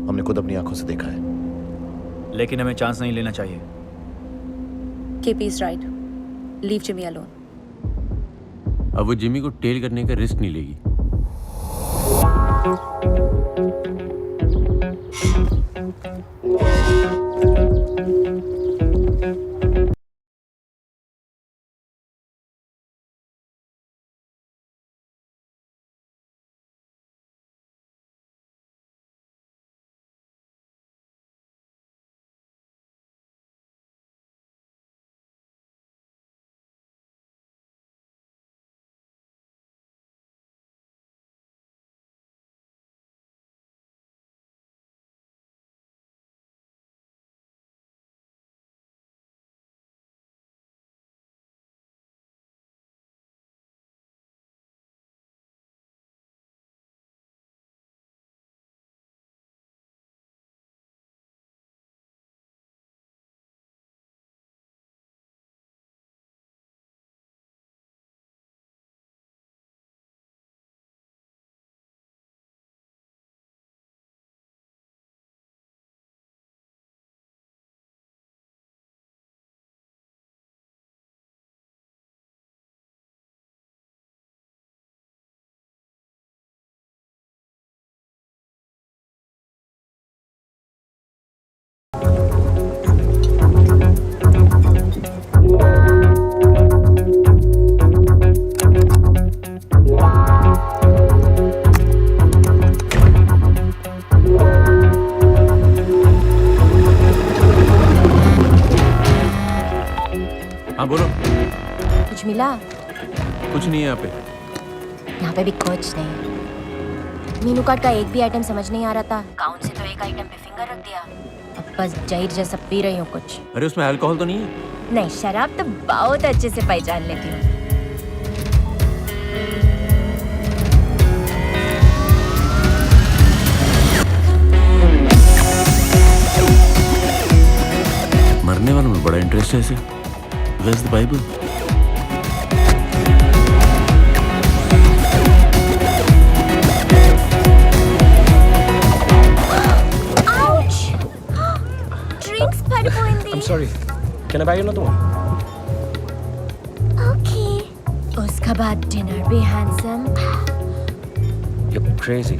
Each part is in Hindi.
हमने खुद अपनी आंखों से देखा है। लेकिन हमें चांस नहीं लेना चाहिए। KP is right. Leave Jimmy alone. अब वो जिमी को टेल करने का रिस्क नहीं लेगी। हाँ बोलो। कुछ मिला? कुछ नहीं है यहाँ पे। यहाँ पे भी कुछ नहीं। मीनू कार्ड का एक भी आइटम समझ नहीं आ रहा था। काउंट से तो एक आइटम पे फिंगर रख दिया। अब बस जहीर जैसा पी रही हूँ कुछ। अरे उसमें अल्कोहल तो नहीं है? नहीं, शराब तो बहुत अच्छे से पहचान लेती हूँ। मरने वालों में बड़ा इंटरेस्ट है ऐसे। Where's the Bible? Ouch! Drinks పడిపోయింది. I'm sorry. Can I buy you another one? Okay. उसका बाद डिनर भी हैंडसम. You're crazy.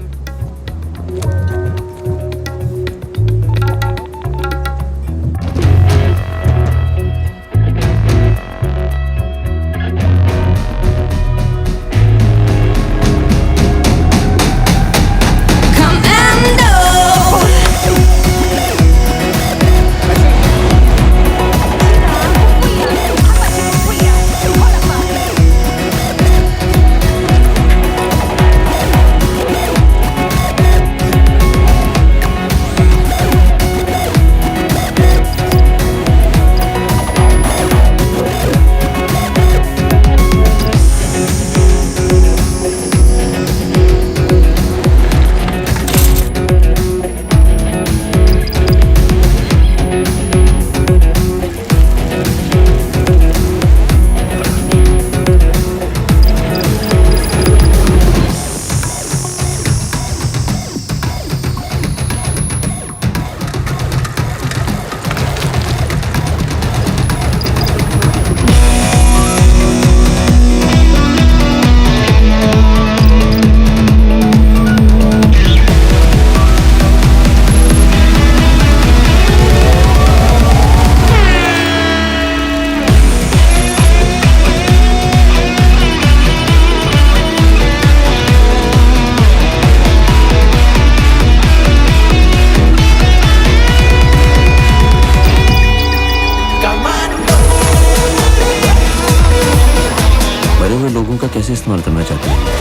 लोगों का कैसे इस्तेमाल करना चाहते हैं?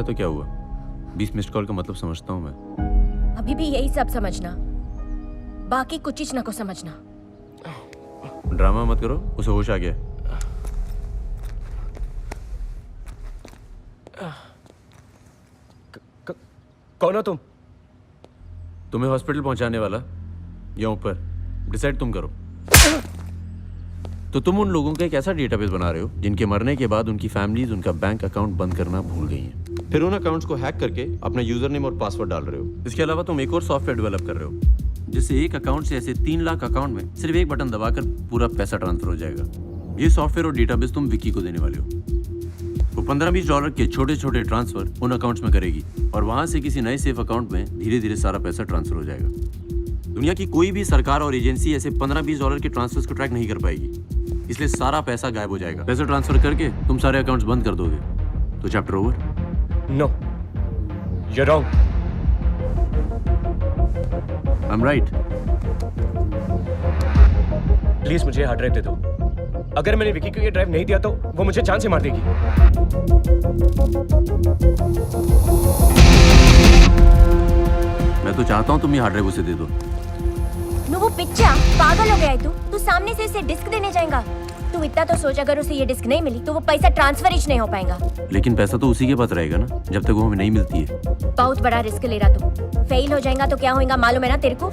है तो क्या हुआ? 20 मिस्ड कॉल का मतलब समझता हूँ मैं। अभी भी यही सब समझना, बाकी कुछ चीज ना को समझना। ड्रामा मत करो, उसे होश आ गया। कौन हो तुम? तुम्हें हॉस्पिटल पहुंचाने वाला या ऊपर, डिसाइड तुम करो। तो तुम उन लोगों का एक ऐसा डेटाबेस बना रहे हो जिनके मरने के बाद उनकी फैमिलीज उनका बैंक अकाउंट बंद करना भूल गई हैं। फिर उन अकाउंट्स को हैक करके अपना यूजर नेम और पासवर्ड डाल रहे हो। इसके अलावा तुम एक और सॉफ्टवेयर डेवलप कर रहे हो जिससे एक अकाउंट से ऐसे 3 लाख अकाउंट में सिर्फ एक बटन दबाकर पूरा पैसा ट्रांसफर हो जाएगा। ये सॉफ्टवेयर और डेटाबेस तुम विकी को देने वाले हो। वो $15-20 के छोटे छोटे ट्रांसफर उन अकाउंट्स में करेगी और वहां से किसी नए सेफ अकाउंट में धीरे धीरे सारा पैसा ट्रांसफर हो जाएगा। दुनिया की कोई भी सरकार और एजेंसी ऐसे $15-20 के ट्रांसफर्स को ट्रैक नहीं कर पाएगी, इसलिए सारा पैसा गायब हो जाएगा। पैसा ट्रांसफर करके तुम सारे अकाउंट्स बंद कर दोगे तो chapter over. No, you're wrong. I'm right. Please मुझे हार्ड ड्राइव दे दो। अगर मैंने विकी को ये ड्राइव नहीं दिया तो वो मुझे जान से मार देगी। मैं तो चाहता हूँ तुम ये हार्ड ड्राइव उसे दे दो। वो पिच्चा पागल हो गया है तू सामने से इसे डिस्क देने जाएगा? तू इतना तो सोच, अगर उसे ये डिस्क नहीं मिली तो वो पैसा ट्रांसफर ही नहीं हो पाएगा। लेकिन पैसा तो उसी के पास रहेगा ना जब तक वो हमें नहीं मिलती है। बहुत बड़ा रिस्क ले रहा तू। फेल हो जाएगा तो क्या होगा मालूम है ना तेरे को?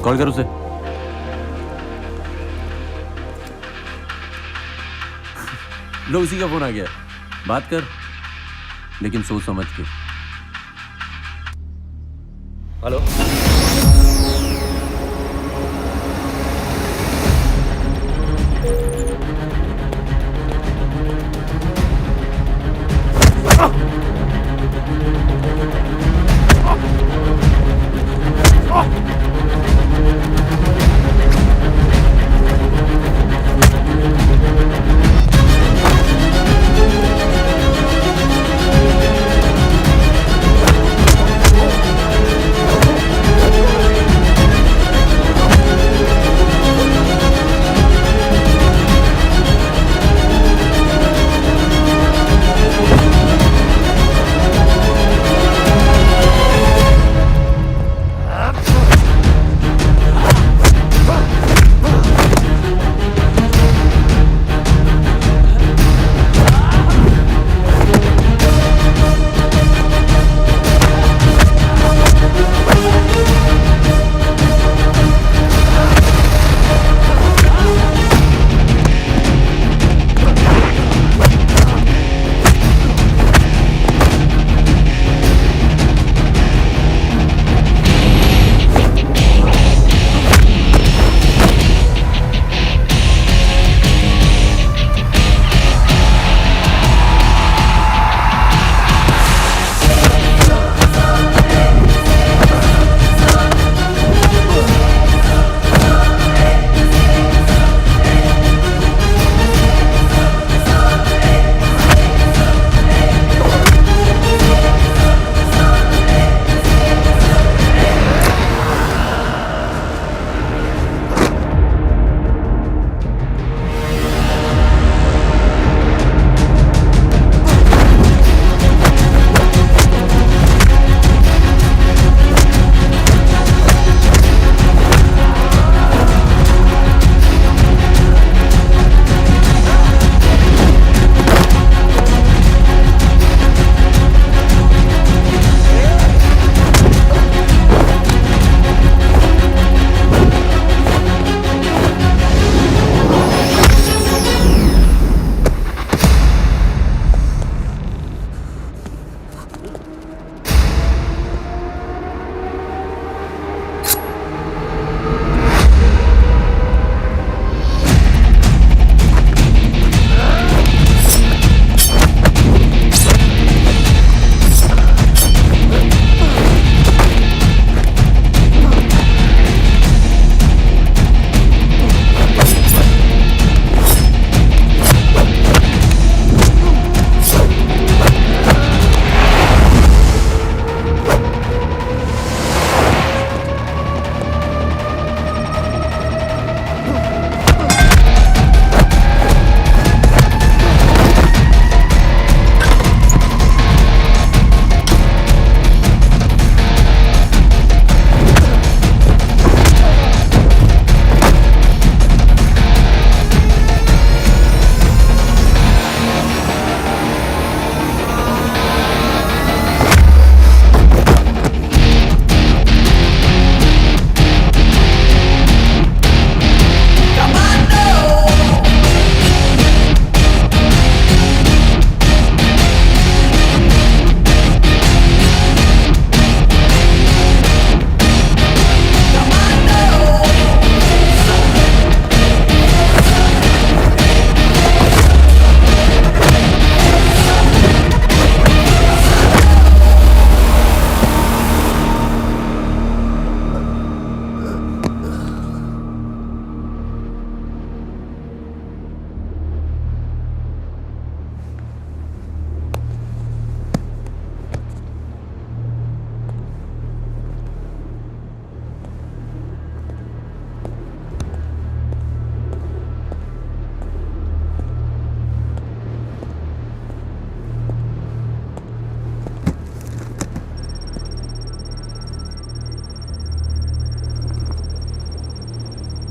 कॉल कर उसे। लो, उसी का फोन आ गया। बात कर, लेकिन सोच समझ के। हेलो।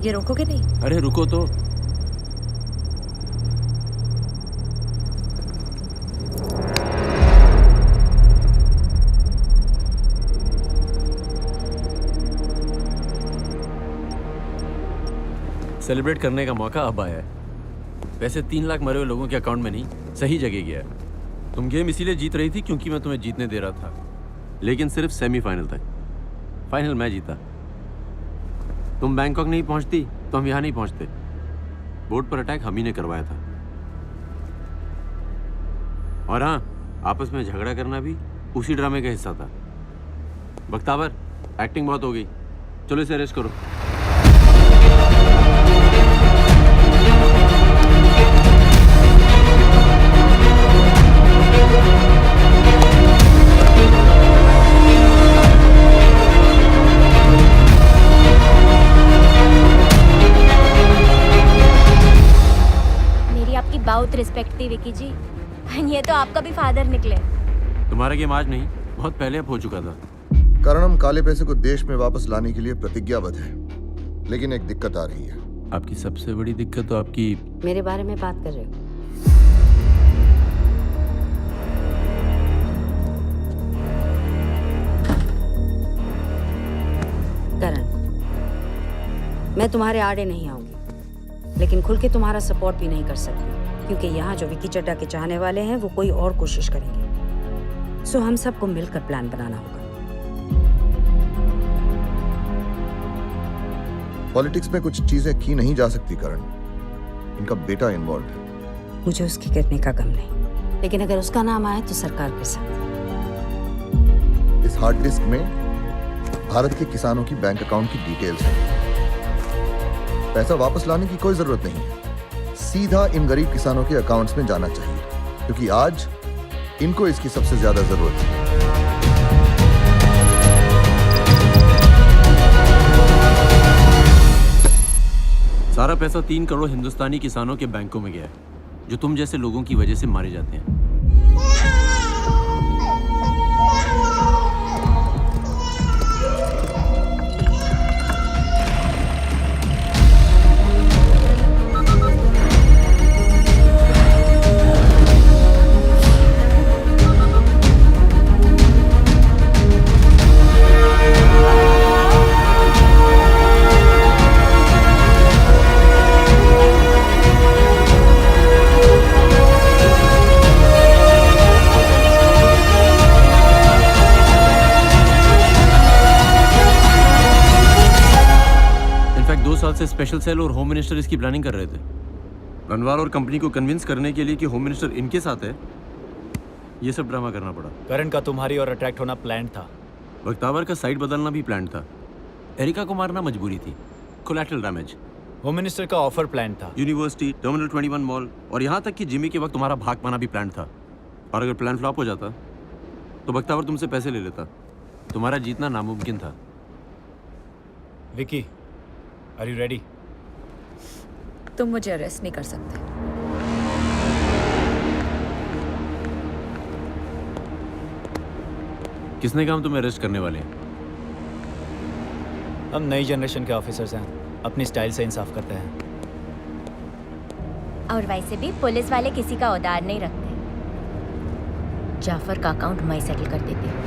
ये रोकोगे नहीं? अरे रुको तो। सेलिब्रेट करने का मौका अब आया है। वैसे 3 लाख मरे हुए लोगों के अकाउंट में नहीं, सही जगह गया है। तुम गेम इसीलिए जीत रही थी क्योंकि मैं तुम्हें जीतने दे रहा था, लेकिन सिर्फ सेमीफाइनल तक। फाइनल मैं जीता। तुम बैंकॉक नहीं पहुंचती तो हम यहाँ नहीं पहुंचते। बोर्ड पर अटैक हम ही ने करवाया था। और हाँ, आपस में झगड़ा करना भी उसी ड्रामे का हिस्सा था। बख्तावर, एक्टिंग बहुत हो गई, चलो इसे अरेस्ट करो। बहुत रिस्पेक्ट थी विकी जी। ये तो आपका भी फादर निकले। तुम्हारा गेम आज नहीं, बहुत पहले अब हो चुका था। करणम काले पैसे को देश में वापस लाने के लिए प्रतिज्ञाबद्ध है, लेकिन एक दिक्कत आ रही है। आपकी सबसे बड़ी दिक्कत तो आपकी मेरे बारे में बात कर रहे हो? करण, मैं तुम्हारे आड़े नहीं आऊंगी, लेकिन खुल के तुम्हारा सपोर्ट भी नहीं कर सकती, क्योंकि यहाँ जो विकी चड्ढा के चाहने वाले हैं वो कोई और कोशिश करेंगे। सो हम सबको मिलकर प्लान बनाना होगा। पॉलिटिक्स में कुछ चीजें की नहीं जा सकती करण, इनका बेटा इन्वॉल्व है। मुझे उसके गिरने का गम नहीं, लेकिन अगर उसका नाम आए तो सरकार के साथ। इस हार्ड डिस्क में भारत के किसानों की बैंक अकाउंट की डिटेल्स हैं। पैसा वापस लाने की कोई जरूरत नहीं है, सीधा इन गरीब किसानों के अकाउंट्स में जाना चाहिए, क्योंकि आज इनको इसकी सबसे ज्यादा जरूरत है। सारा पैसा 3 करोड़ हिंदुस्तानी किसानों के बैंकों में गया है, जो तुम जैसे लोगों की वजह से मारे जाते हैं। से स्पेशल सेल और होम मिनिस्टर इसकी प्लानिंग कर रहे थे। रनवाल और कंपनी को कन्विंस करने के लिए कि होम मिनिस्टर इनके साथ है, ये सब ड्रामा करना पड़ा। करण का तुम्हारी और अट्रैक्ट होना प्लान था। बख्तावर का साइड बदलना भी प्लान था। एरिका को मारना मजबूरी थी, कोलैटरल डैमेज। होम मिनिस्टर का ऑफर प्लान था। यूनिवर्सिटी, टर्मिनल 21 मॉल और यहाँ तक कि जिमी के वक्त तुम्हारा भाग पाना भी प्लान था। और अगर प्लान फ्लॉप हो जाता तो बख्तावर तुमसे पैसे ले लेता। तुम्हारा जीतना नामुमकिन था। Vicky, are you ready? तुम मुझे अरेस्ट नहीं कर सकते। किसने कहा हम तुम्हें अरेस्ट करने वाले हैं? हम नई जनरेशन के ऑफिसर्स हैं, अपनी स्टाइल से इंसाफ करते हैं। और वैसे भी पुलिस वाले किसी का उधार नहीं रखते। जाफर का अकाउंट मैं सेटल कर देती हूँ।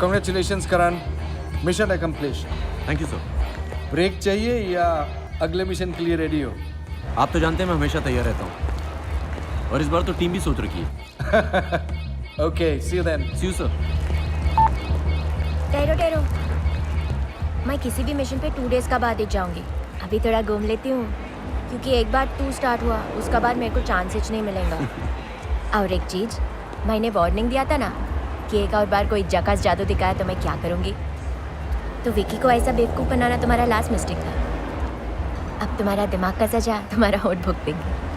Congratulations Karan, mission accomplished। Thank you sir. Break चाहिए या अगले मिशन के लिए रेडी हो? आप तो जानते हैं मैं हमेशा तैयार रहता हूँ, और इस बार तो टीम भी सोच रखी है। Okay, see you then. See you sir. ठहरो, मैं किसी भी मिशन पे 2 डेज का बाद ही जाऊंगी। अभी थोड़ा घूम लेती हूँ, क्योंकि एक बार 2 स्टार्ट हुआ उसका बाद मेरे को चांसेस नहीं मिलेगा। और एक चीज, मैंने वार्निंग दिया था ना कि एक और बार कोई जकास जादू दिखाया तो मैं क्या करूँगी। तो विकी को ऐसा बेवकूफ़ बनाना तुम्हारा लास्ट मिस्टेक था। अब तुम्हारा दिमाग का सजा तुम्हारा होठ भुगतेंगे।